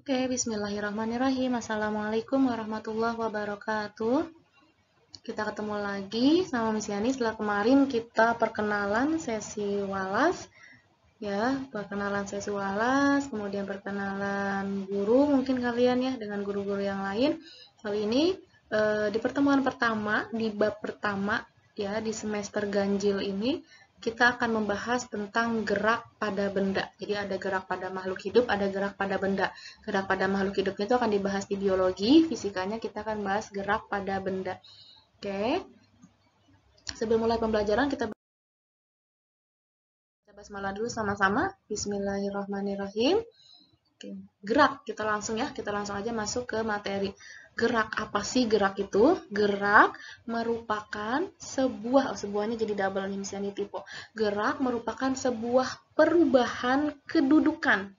Oke, bismillahirrahmanirrahim. Assalamualaikum warahmatullahi wabarakatuh. Kita ketemu lagi sama Miss Yani setelah kemarin kita perkenalan sesi walas. Ya, perkenalan sesi walas, kemudian perkenalan guru mungkin kalian ya dengan guru-guru yang lain. Kali ini di pertemuan pertama, di bab pertama ya di semester ganjil ini kita akan membahas tentang gerak pada benda. Jadi ada gerak pada makhluk hidup, ada gerak pada benda. Gerak pada makhluk hidup itu akan dibahas di biologi, fisikanya kita akan bahas gerak pada benda. Oke. Sebelum mulai pembelajaran kita basmalah dulu sama-sama. Bismillahirrahmanirrahim. Oke. Gerak, kita langsung aja masuk ke materi. Gerak apa sih gerak itu? Gerak merupakan sebuahnya jadi double nih misalnya tipe. Gerak merupakan sebuah perubahan kedudukan.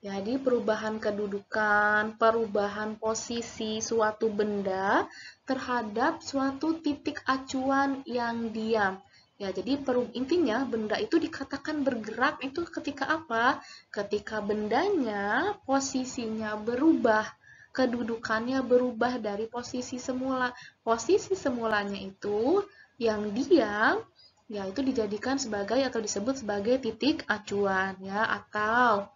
Jadi perubahan kedudukan, perubahan posisi suatu benda terhadap suatu titik acuan yang diam. Ya, jadi intinya benda itu dikatakan bergerak itu ketika apa? Ketika bendanya posisinya berubah, kedudukannya berubah dari posisi semula. Posisi semulanya itu yang diam, ya itu dijadikan sebagai atau disebut sebagai titik acuan ya, atau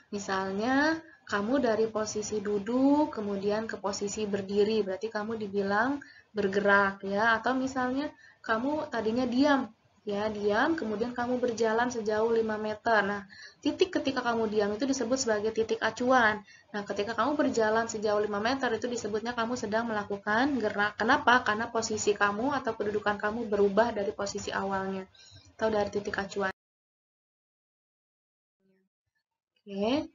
misalnya kamu dari posisi duduk kemudian ke posisi berdiri, berarti kamu dibilang bergerak ya. Atau misalnya kamu tadinya diam, ya diam, kemudian kamu berjalan sejauh 5 meter. Nah, titik ketika kamu diam itu disebut sebagai titik acuan. Nah, ketika kamu berjalan sejauh 5 meter itu disebutnya kamu sedang melakukan gerak. Kenapa? Karena posisi kamu atau kedudukan kamu berubah dari posisi awalnya atau dari titik acuan. Oke.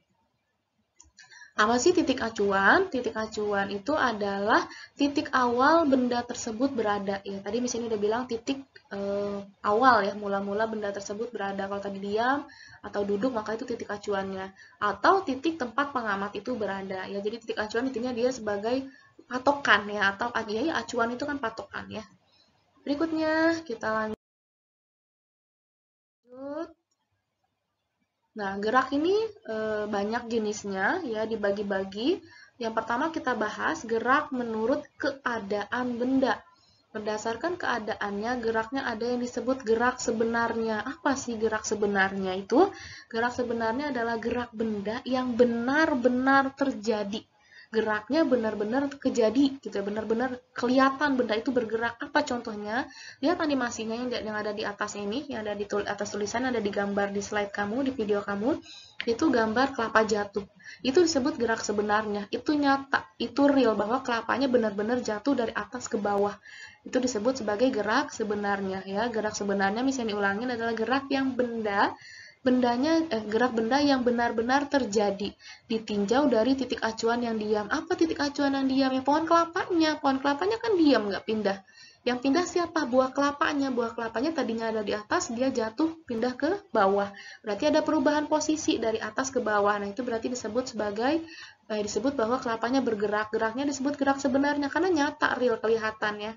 Apa sih titik acuan? Titik acuan itu adalah titik awal benda tersebut berada. Ya, tadi misalnya udah bilang titik awal ya, mula-mula benda tersebut berada. Kalau tadi diam atau duduk, maka itu titik acuannya. Atau titik tempat pengamat itu berada. Ya, jadi titik acuan intinya dia sebagai patokan ya, atau ya, acuan itu kan patokan ya. Berikutnya kita lanjut. Nah, gerak ini banyak jenisnya ya, dibagi-bagi. Yang pertama kita bahas gerak menurut keadaan benda. Berdasarkan keadaannya, geraknya ada yang disebut gerak sebenarnya. Apa sih gerak sebenarnya itu? Gerak sebenarnya adalah gerak benda yang benar-benar terjadi. Geraknya benar-benar kejadi gitu, benar-benar kelihatan benda itu bergerak. Apa contohnya? Lihat animasinya yang ada di atas ini, yang ada di atas tulisan, ada di gambar di slide kamu, di video kamu. Itu gambar kelapa jatuh. Itu disebut gerak sebenarnya. Itu nyata, itu real bahwa kelapanya benar-benar jatuh dari atas ke bawah. Itu disebut sebagai gerak sebenarnya ya. Gerak sebenarnya misalnya diulangin adalah gerak yang gerak benda yang benar-benar terjadi, ditinjau dari titik acuan yang diam. Apa titik acuan yang diam? Ya pohon kelapanya. Pohon kelapanya kan diam, nggak pindah. Yang pindah siapa? Buah kelapanya. Buah kelapanya tadinya ada di atas, dia jatuh, pindah ke bawah. Berarti ada perubahan posisi dari atas ke bawah. Nah, itu berarti disebut bahwa kelapanya bergerak. Geraknya disebut gerak sebenarnya karena nyata, real, kelihatan ya.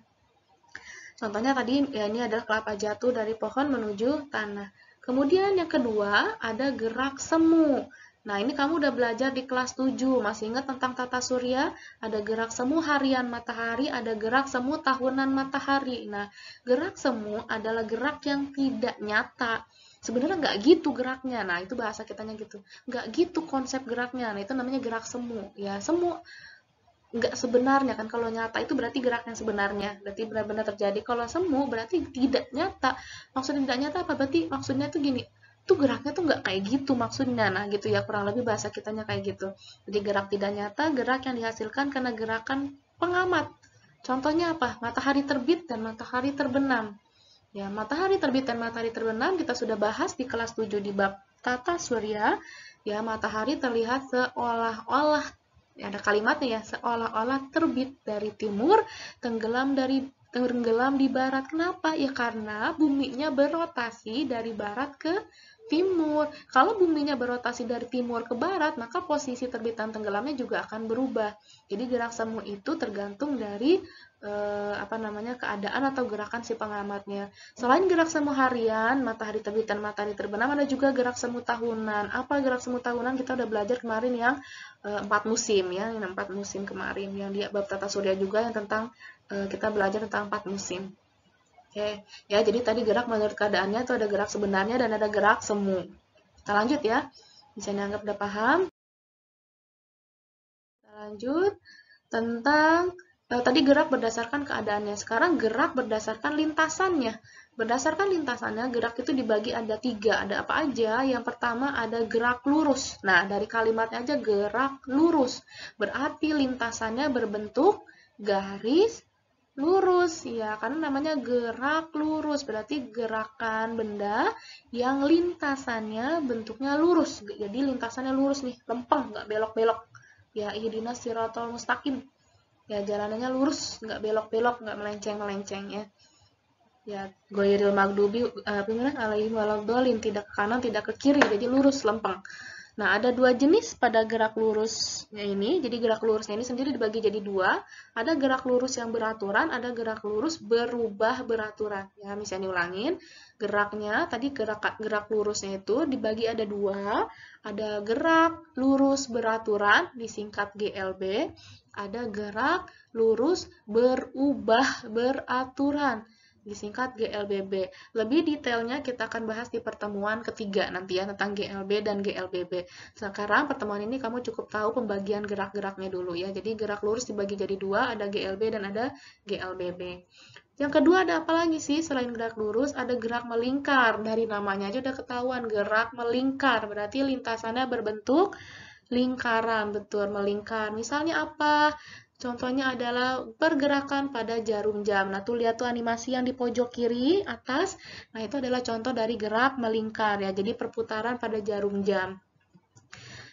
Contohnya tadi ya, ini adalah kelapa jatuh dari pohon menuju tanah. Kemudian yang kedua ada gerak semu. Nah, ini kamu udah belajar di kelas 7. Masih ingat tentang tata surya? Ada gerak semu harian matahari, ada gerak semu tahunan matahari. Nah, gerak semu adalah gerak yang tidak nyata. Sebenarnya nggak gitu geraknya. Nah, itu bahasa kitanya gitu. Nggak gitu konsep geraknya. Nah, itu namanya gerak semu. Ya, semu nggak sebenarnya kan, kalau nyata itu berarti gerak yang sebenarnya, berarti benar-benar terjadi. Kalau semu berarti tidak nyata. Maksudnya tidak nyata apa? Berarti maksudnya tuh gini, tuh geraknya tuh nggak kayak gitu maksudnya. Nah gitu ya, kurang lebih bahasa kitanya kayak gitu. Jadi gerak tidak nyata, gerak yang dihasilkan karena gerakan pengamat. Contohnya apa? Matahari terbit dan matahari terbenam. Ya, matahari terbit dan matahari terbenam kita sudah bahas di kelas 7 di bab tata surya. Ya, matahari terlihat seolah-olah, ya, ada kalimatnya ya, seolah-olah terbit dari timur, tenggelam di barat. Kenapa? Ya karena buminya berotasi dari barat ke timur. Kalau buminya berotasi dari timur ke barat, maka posisi terbit dan tenggelamnya juga akan berubah. Jadi gerak semu itu tergantung dari keadaan atau gerakan si pengamatnya. Selain gerak semu harian, matahari terbit dan matahari terbenam, ada juga gerak semu tahunan. Apa gerak semu tahunan? Kita udah belajar kemarin yang 4 musim ya, yang 4 musim kemarin, yang di bab tata surya juga yang tentang kita belajar tentang 4 musim. Oke, ya jadi tadi gerak menurut keadaannya itu ada gerak sebenarnya dan ada gerak semu. Kita lanjut ya. Bisa dianggap udah paham? Kita lanjut tentang tadi gerak berdasarkan keadaannya. Sekarang gerak berdasarkan lintasannya. Berdasarkan lintasannya, gerak itu dibagi ada 3. Ada apa aja? Yang pertama ada gerak lurus. Nah, dari kalimatnya aja gerak lurus. Berarti lintasannya berbentuk garis lurus. Ya, karena namanya gerak lurus. Berarti gerakan benda yang lintasannya bentuknya lurus. Jadi lintasannya lurus nih, lempeng, nggak belok-belok. Ya, ihdinas siratal mustaqim. Ya, jalanannya lurus, nggak belok-belok, nggak melenceng-melenceng ya. Ya, ghairil maghdubi alaihim waladhdallin, tidak ke kanan, tidak ke kiri, jadi lurus, lempeng. Nah, ada 2 jenis pada gerak lurusnya ini. Jadi gerak lurusnya ini sendiri dibagi jadi 2. Ada gerak lurus yang beraturan, ada gerak lurus berubah beraturan. Ya, misalnya diulangin. Geraknya, tadi gerak lurusnya itu dibagi ada 2. Ada gerak lurus beraturan, disingkat GLB. Ada gerak lurus berubah beraturan, disingkat GLBB. Lebih detailnya kita akan bahas di pertemuan ketiga nanti ya, tentang GLB dan GLBB. Sekarang pertemuan ini kamu cukup tahu pembagian gerak-geraknya dulu ya. Jadi gerak lurus dibagi jadi 2, ada GLB dan ada GLBB. Yang kedua ada apa lagi sih selain gerak lurus? Ada gerak melingkar. Dari namanya aja udah ketahuan, gerak melingkar. Berarti lintasannya berbentuk lingkaran, betul, melingkar. Misalnya apa? Contohnya adalah pergerakan pada jarum jam. Nah, tuh lihat tuh animasi yang di pojok kiri atas. Nah, itu adalah contoh dari gerak melingkar ya. Jadi perputaran pada jarum jam.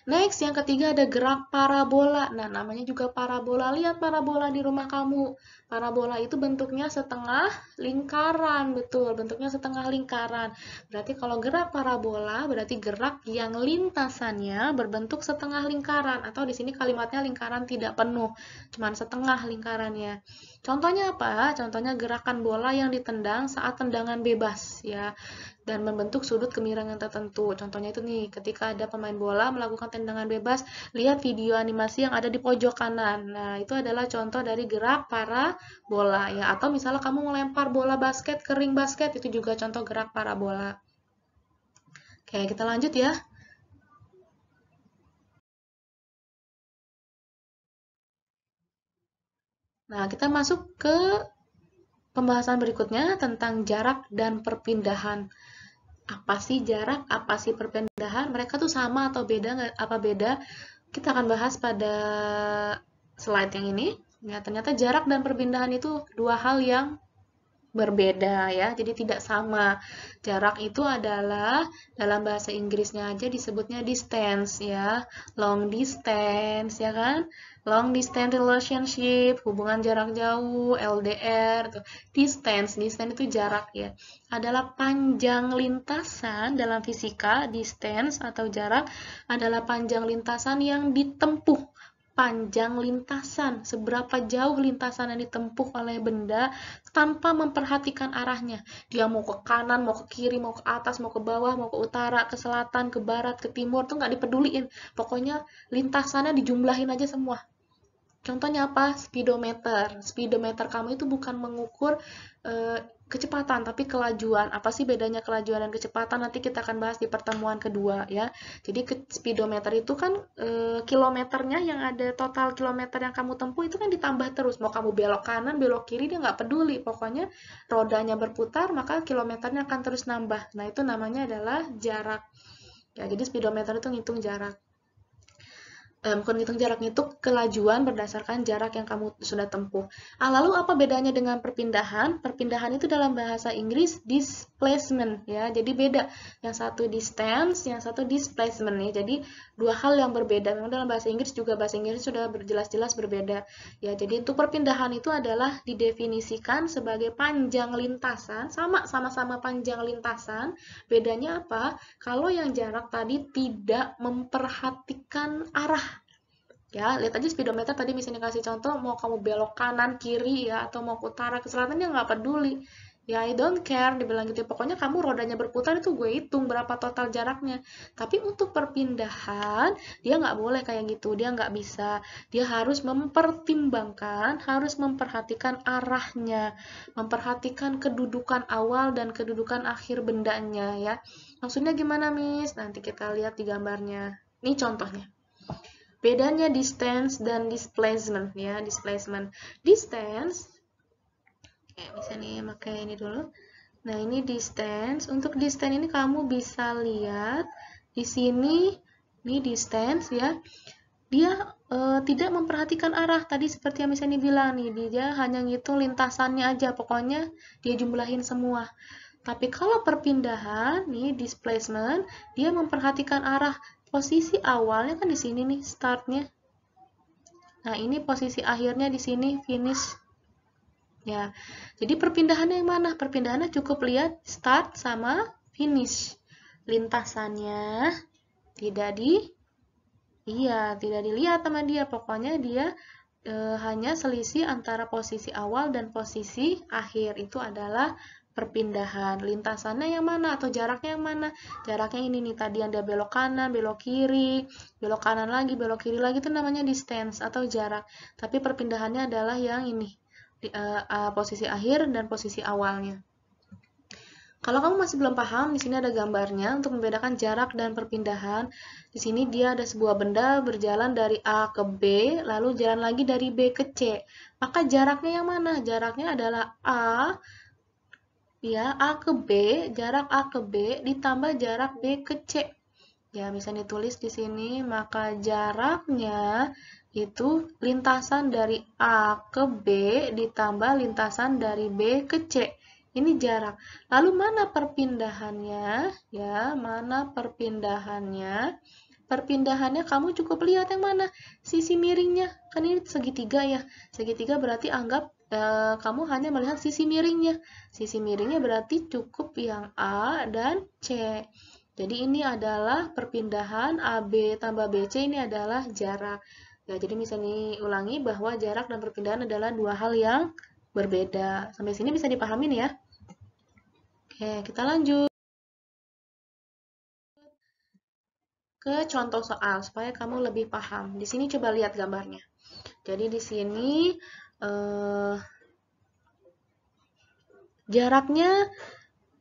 Next, yang ketiga ada gerak parabola. Nah, namanya juga parabola. Lihat parabola di rumah kamu. Parabola itu bentuknya setengah lingkaran, betul. Bentuknya setengah lingkaran. Berarti kalau gerak parabola, berarti gerak yang lintasannya berbentuk setengah lingkaran. Atau di sini kalimatnya lingkaran tidak penuh, cuman setengah lingkarannya. Contohnya apa? Contohnya gerakan bola yang ditendang saat tendangan bebas, ya. Dan membentuk sudut kemiringan tertentu. Contohnya itu nih, ketika ada pemain bola melakukan tendangan bebas, lihat video animasi yang ada di pojok kanan. Nah, itu adalah contoh dari gerak parabola ya. Atau misalnya kamu melempar bola basket ke ring basket, itu juga contoh gerak parabola. Oke, kita lanjut ya. Nah, kita masuk ke pembahasan berikutnya tentang jarak dan perpindahan. Apa sih jarak, apa sih perpindahan, mereka tuh sama atau beda, apa beda, kita akan bahas pada slide yang ini. Ya, ternyata jarak dan perpindahan itu dua hal yang berbeda ya, jadi tidak sama. Jarak itu adalah dalam bahasa Inggrisnya aja disebutnya distance ya, long distance ya kan, long distance relationship, hubungan jarak jauh, LDR tuh. Distance itu jarak ya, adalah panjang lintasan dalam fisika. Distance atau jarak adalah panjang lintasan yang ditempuh. Panjang lintasan, seberapa jauh lintasan yang ditempuh oleh benda tanpa memperhatikan arahnya. Dia mau ke kanan, mau ke kiri, mau ke atas, mau ke bawah, mau ke utara, ke selatan, ke barat, ke timur, tuh nggak dipeduliin. Pokoknya lintasannya dijumlahin aja semua. Contohnya apa? Speedometer. Speedometer kamu itu bukan mengukur kecepatan, tapi kelajuan. Apa sih bedanya kelajuan dan kecepatan? Nanti kita akan bahas di pertemuan kedua ya. Jadi speedometer itu kan kilometernya yang ada, total kilometer yang kamu tempuh itu kan ditambah terus. Mau kamu belok kanan, belok kiri, dia nggak peduli. Pokoknya rodanya berputar, maka kilometernya akan terus nambah. Nah, itu namanya adalah jarak. Ya, jadi speedometer itu ngitung jarak. bukan ngitung jarak, ngitung kelajuan berdasarkan jarak yang kamu sudah tempuh. Lalu apa bedanya dengan perpindahan? Perpindahan itu dalam bahasa Inggris displacement ya. Jadi beda. Yang satu distance, yang satu displacement ya. Jadi dua hal yang berbeda. Memang dalam bahasa Inggris juga bahasa Inggris sudah berjelas-jelas berbeda. Ya, jadi untuk perpindahan itu adalah didefinisikan sebagai panjang lintasan, sama-sama panjang lintasan. Bedanya apa? Kalau yang jarak tadi tidak memperhatikan arah. Ya, lihat aja speedometer tadi misalnya kasih contoh, mau kamu belok kanan, kiri ya, atau mau ke utara, ke selatan, dia nggak peduli. Ya, I don't care, dibilang gitu. Pokoknya kamu rodanya berputar itu gue hitung berapa total jaraknya. Tapi untuk perpindahan, dia nggak boleh kayak gitu. Dia nggak bisa. Dia harus mempertimbangkan, harus memperhatikan arahnya, memperhatikan kedudukan awal dan kedudukan akhir bendanya ya. Maksudnya gimana, Miss? Nanti kita lihat di gambarnya. Ini contohnya. Bedanya distance dan displacement ya, displacement. Distance, bisa nih pakai ini dulu. Nah, ini distance. Untuk distance ini kamu bisa lihat di sini, ini distance ya. Dia tidak memperhatikan arah. Tadi seperti yang misalnya bilang nih, dia hanya ngitung lintasannya aja. Pokoknya dia jumlahin semua. Tapi kalau perpindahan, nih displacement, dia memperhatikan arah. Posisi awalnya kan di sini nih, startnya. Nah, ini posisi akhirnya di sini, finish. Ya, jadi perpindahannya yang mana? Perpindahannya cukup lihat start sama finish. Lintasannya tidak tidak dilihat sama dia. Pokoknya dia hanya selisih antara posisi awal dan posisi akhir. Itu adalah perpindahan. Lintasannya yang mana atau jaraknya yang mana? Jaraknya ini nih, tadi yang dia belok kanan, belok kiri, belok kanan lagi, belok kiri lagi, itu namanya distance atau jarak. Tapi perpindahannya adalah yang ini, posisi akhir dan posisi awalnya. Kalau kamu masih belum paham, di sini ada gambarnya untuk membedakan jarak dan perpindahan. Di sini dia ada sebuah benda berjalan dari A ke B, lalu jalan lagi dari B ke C. Maka jaraknya yang mana? Jaraknya adalah A, ya, A ke B, jarak A ke B ditambah jarak B ke C. Ya, bisa ditulis di sini, maka jaraknya itu lintasan dari A ke B ditambah lintasan dari B ke C. Ini jarak. Lalu mana perpindahannya? Ya, mana perpindahannya? Perpindahannya kamu cukup lihat yang mana? Sisi miringnya. Kan ini segitiga ya. Segitiga berarti anggap kamu hanya melihat sisi miringnya. Sisi miringnya berarti cukup yang A dan C. Jadi ini adalah perpindahan AB tambah BC, ini adalah jarak. Ya, jadi bisa diulangi bahwa jarak dan perpindahan adalah dua hal yang berbeda. Sampai sini bisa dipahamin ya? Oke, kita lanjut ke contoh soal supaya kamu lebih paham. Di sini coba lihat gambarnya. Jadi di sini jaraknya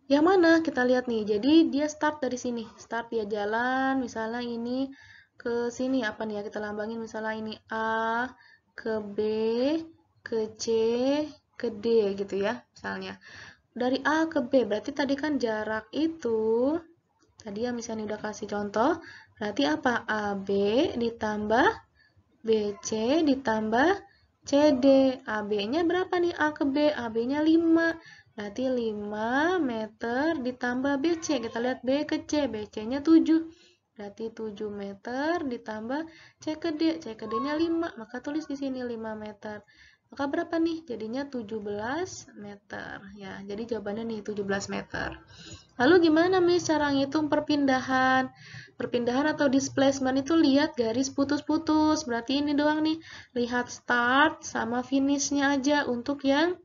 yang mana? Kita lihat nih. Jadi dia start dari sini. Start dia jalan, misalnya ini ke sini apa nih ya? Kita lambangin misalnya ini A ke B ke C ke D gitu ya, misalnya. Dari A ke B berarti tadi kan jarak itu tadi ya misalnya udah kasih contoh, berarti apa? AB ditambah BC ditambah CD. AB-nya berapa nih? A ke B, AB-nya 5. Berarti 5 meter ditambah BC. Kita lihat B ke C, BC-nya 7. Berarti 7 meter ditambah C ke D. C ke D-nya 5. Maka tulis di sini 5 meter. Maka berapa nih? Jadinya 17 meter. Ya, jadi jawabannya nih 17 meter. Lalu gimana Miss cara ngitung perpindahan? Perpindahan atau displacement itu lihat garis putus-putus. Berarti ini doang nih. Lihat start sama finishnya aja untuk yang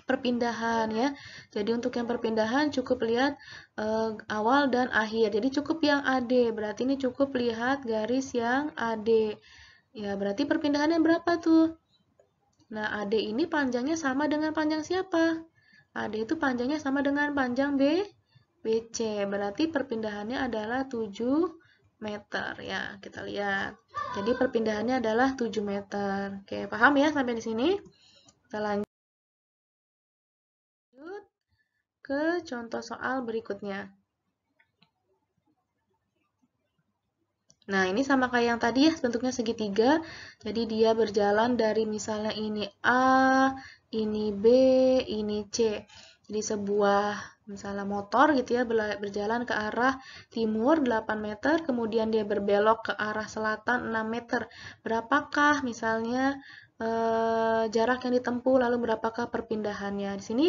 perpindahan ya. Jadi untuk yang perpindahan cukup lihat awal dan akhir. Jadi cukup yang AD. Berarti ini cukup lihat garis yang AD. Ya, berarti perpindahannya berapa tuh? Nah, AD ini panjangnya sama dengan panjang siapa? AD itu panjangnya sama dengan panjang BC. Berarti perpindahannya adalah 7 meter ya. Kita lihat. Jadi perpindahannya adalah 7 meter. Oke, paham ya sampai di sini? Kita lanjut ke contoh soal berikutnya. Nah, ini sama kayak yang tadi ya, bentuknya segitiga. Jadi dia berjalan dari misalnya ini A, ini B, ini C. Jadi sebuah misalnya motor gitu ya, berjalan ke arah timur 8 meter, kemudian dia berbelok ke arah selatan 6 meter. Berapakah misalnya jarak yang ditempuh, lalu berapakah perpindahannya? Di sini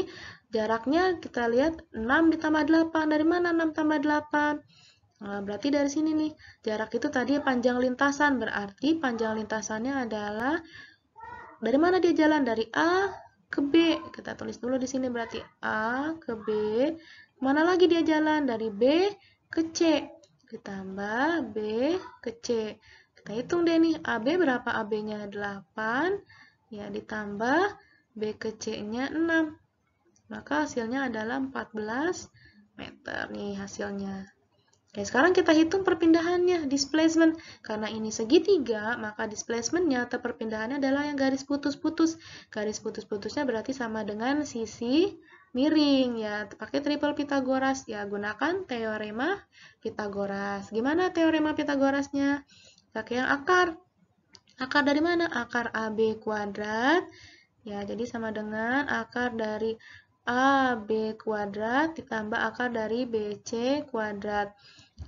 jaraknya kita lihat 6 ditambah 8. Dari mana 6 tambah 8? Nah, berarti dari sini nih, jarak itu tadi panjang lintasan, berarti panjang lintasannya adalah dari mana dia jalan? Dari A ke B. Kita tulis dulu di sini berarti A ke B. Mana lagi dia jalan? Dari B ke C. Ditambah B ke C. Kita hitung deh nih, AB berapa? AB-nya 8. Ya, ditambah B ke C-nya 6. Maka hasilnya adalah 14 meter nih hasilnya. Oke, sekarang kita hitung perpindahannya, displacement. Karena ini segitiga, maka displacementnya atau perpindahannya adalah yang garis putus-putus. Garis putus-putusnya berarti sama dengan sisi miring. Ya, pakai triple Pythagoras. Ya, gunakan teorema Pythagoras. Gimana teorema Pythagorasnya? Pakai yang akar. Akar dari mana? Akar AB kuadrat. Ya, jadi sama dengan akar dari AB kuadrat ditambah akar dari BC kuadrat.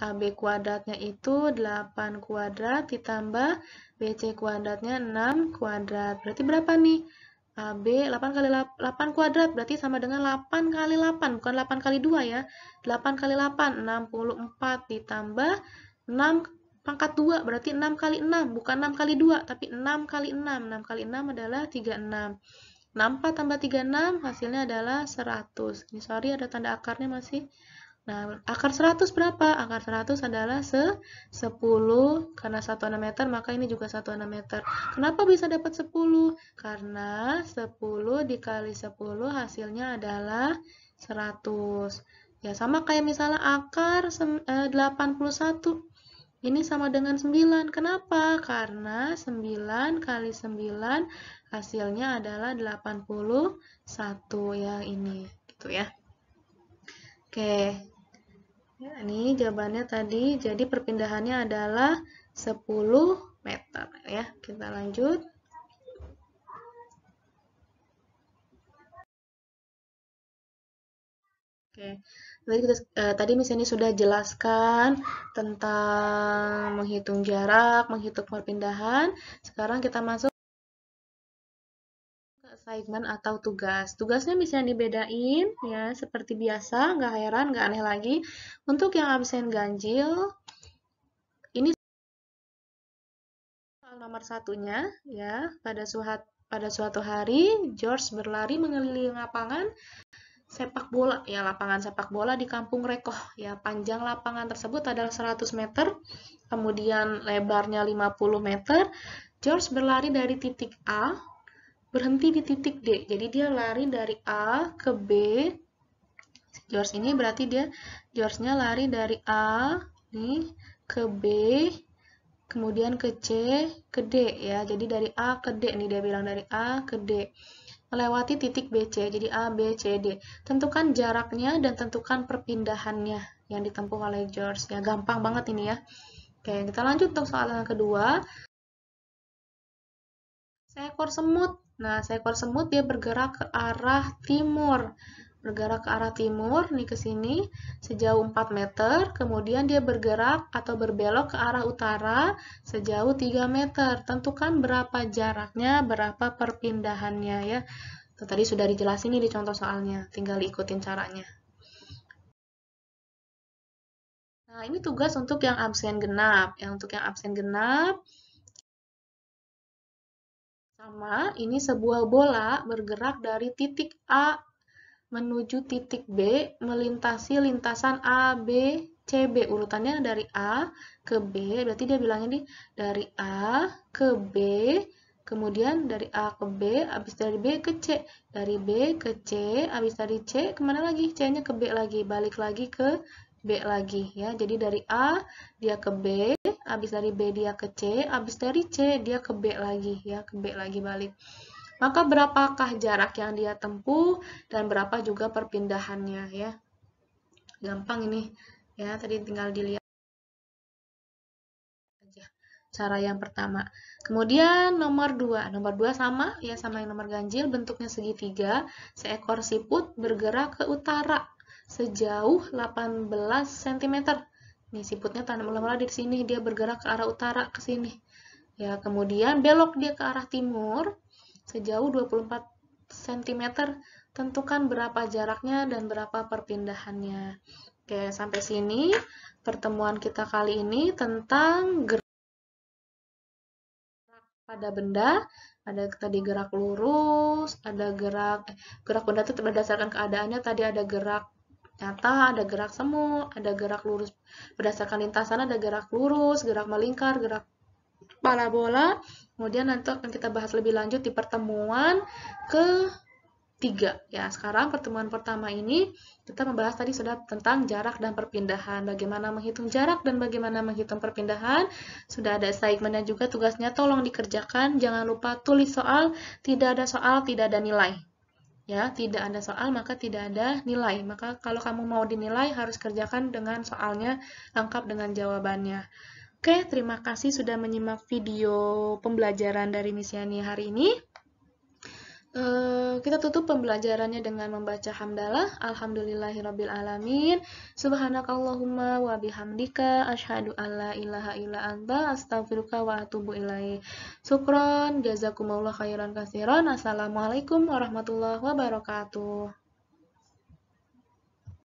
AB kuadratnya itu 8 kuadrat ditambah BC kuadratnya 6 kuadrat. Berarti berapa nih? AB 8 kali 8 kuadrat berarti sama dengan 8 kali 8, bukan 8 kali 2 ya. 8 kali 8, 64 ditambah 6 pangkat 2, berarti 6 kali 6, bukan 6 kali 2, tapi 6 kali 6. 6 kali 6 adalah 36. 64 tambah 36 hasilnya adalah 100. Ini sorry ada tanda akarnya masih. Nah, akar 100 berapa? Akar 100 adalah 10. Karena 1/6 meter, maka ini juga 1/6 meter. Kenapa bisa dapat 10? Karena 10 dikali 10 hasilnya adalah 100. Ya, sama kayak misalnya akar 81. Ini sama dengan 9. Kenapa? Karena 9 kali 9 hasilnya adalah 81 yang ini. Gitu ya. Oke. Ya, ini jawabannya tadi. Jadi perpindahannya adalah 10 meter ya. Kita lanjut. Oke. Tadi misalnya sudah jelaskan tentang menghitung jarak, menghitung perpindahan. Sekarang kita masuk ke assignment atau tugas. Tugasnya bisa dibedain ya, seperti biasa, nggak heran, nggak aneh lagi. Untuk yang absen ganjil, ini soal nomor satunya ya. Pada suatu hari, George berlari mengelilingi lapangan sepak bola. Ya, lapangan sepak bola di Kampung Rekoh. Ya, panjang lapangan tersebut adalah 100 meter, kemudian lebarnya 50 meter. George berlari dari titik A, berhenti di titik D. Jadi dia lari dari A ke B. George ini berarti George-nya lari dari A nih ke B, kemudian ke C, ke D ya. Jadi dari A ke D nih dia bilang dari A ke D. Melewati titik BC. Jadi A, B, C, D. Tentukan jaraknya dan tentukan perpindahannya yang ditempuh oleh George. Ya, gampang banget ini ya. Oke, kita lanjut untuk soal yang kedua. Seekor semut. Nah, seekor semut dia bergerak ke arah timur. Bergerak ke arah timur, nih ke sini, sejauh 4 meter. Kemudian dia bergerak atau berbelok ke arah utara sejauh 3 meter. Tentukan berapa jaraknya, berapa perpindahannya ya. Itu tadi sudah dijelasin nih di contoh soalnya. Tinggal ikutin caranya. Nah, ini tugas untuk yang absen genap. Untuk yang absen genap, sama, ini sebuah bola bergerak dari titik A menuju titik B, melintasi lintasan A, B, C, B. Urutannya dari A ke B, berarti dia bilangnya nih dari A ke B, kemudian dari A ke B, habis dari B ke C. Dari B ke C, habis dari C, kemana lagi? C-nya ke B lagi, balik lagi ke B lagi ya. Jadi dari A dia ke B, habis dari B dia ke C, habis dari C dia ke B lagi ya, ke B lagi balik. Maka berapakah jarak yang dia tempuh dan berapa juga perpindahannya ya. Gampang ini ya, tadi tinggal dilihat cara yang pertama. Kemudian nomor 2. Nomor 2 sama ya sama yang nomor ganjil, bentuknya segitiga. Seekor siput bergerak ke utara sejauh 18 cm. Nih siputnya tanam mula-mula di sini, dia bergerak ke arah utara ke sini. Ya, kemudian belok dia ke arah timur sejauh 24 cm. Tentukan berapa jaraknya dan berapa perpindahannya. Oke, sampai sini pertemuan kita kali ini tentang gerak pada benda. Ada tadi gerak lurus, ada gerak benda itu berdasarkan keadaannya. Tadi ada gerak nyata, ada gerak semu, ada gerak lurus berdasarkan lintasan, ada gerak lurus, gerak melingkar, gerak parabola. Kemudian nanti akan kita bahas lebih lanjut di pertemuan ketiga. Ya, sekarang pertemuan pertama ini kita membahas tadi sudah tentang jarak dan perpindahan. Bagaimana menghitung jarak dan bagaimana menghitung perpindahan. Sudah ada assignment-nya juga, tugasnya tolong dikerjakan. Jangan lupa tulis soal, tidak ada nilai. Ya, tidak ada soal maka tidak ada nilai. Maka kalau kamu mau dinilai harus kerjakan dengan soalnya lengkap dengan jawabannya. Oke, terima kasih sudah menyimak video pembelajaran dari Miss Yani hari ini. Kita tutup pembelajarannya dengan membaca hamdalah. Alhamdulillahirabbil alamin. Subhanakallahumma wa bihamdika asyhadu alla ilaha illa anta astaghfiruka wa atubu ilaik. Syukron, jazakumullah khairan katsiran. Assalamualaikum warahmatullahi wabarakatuh.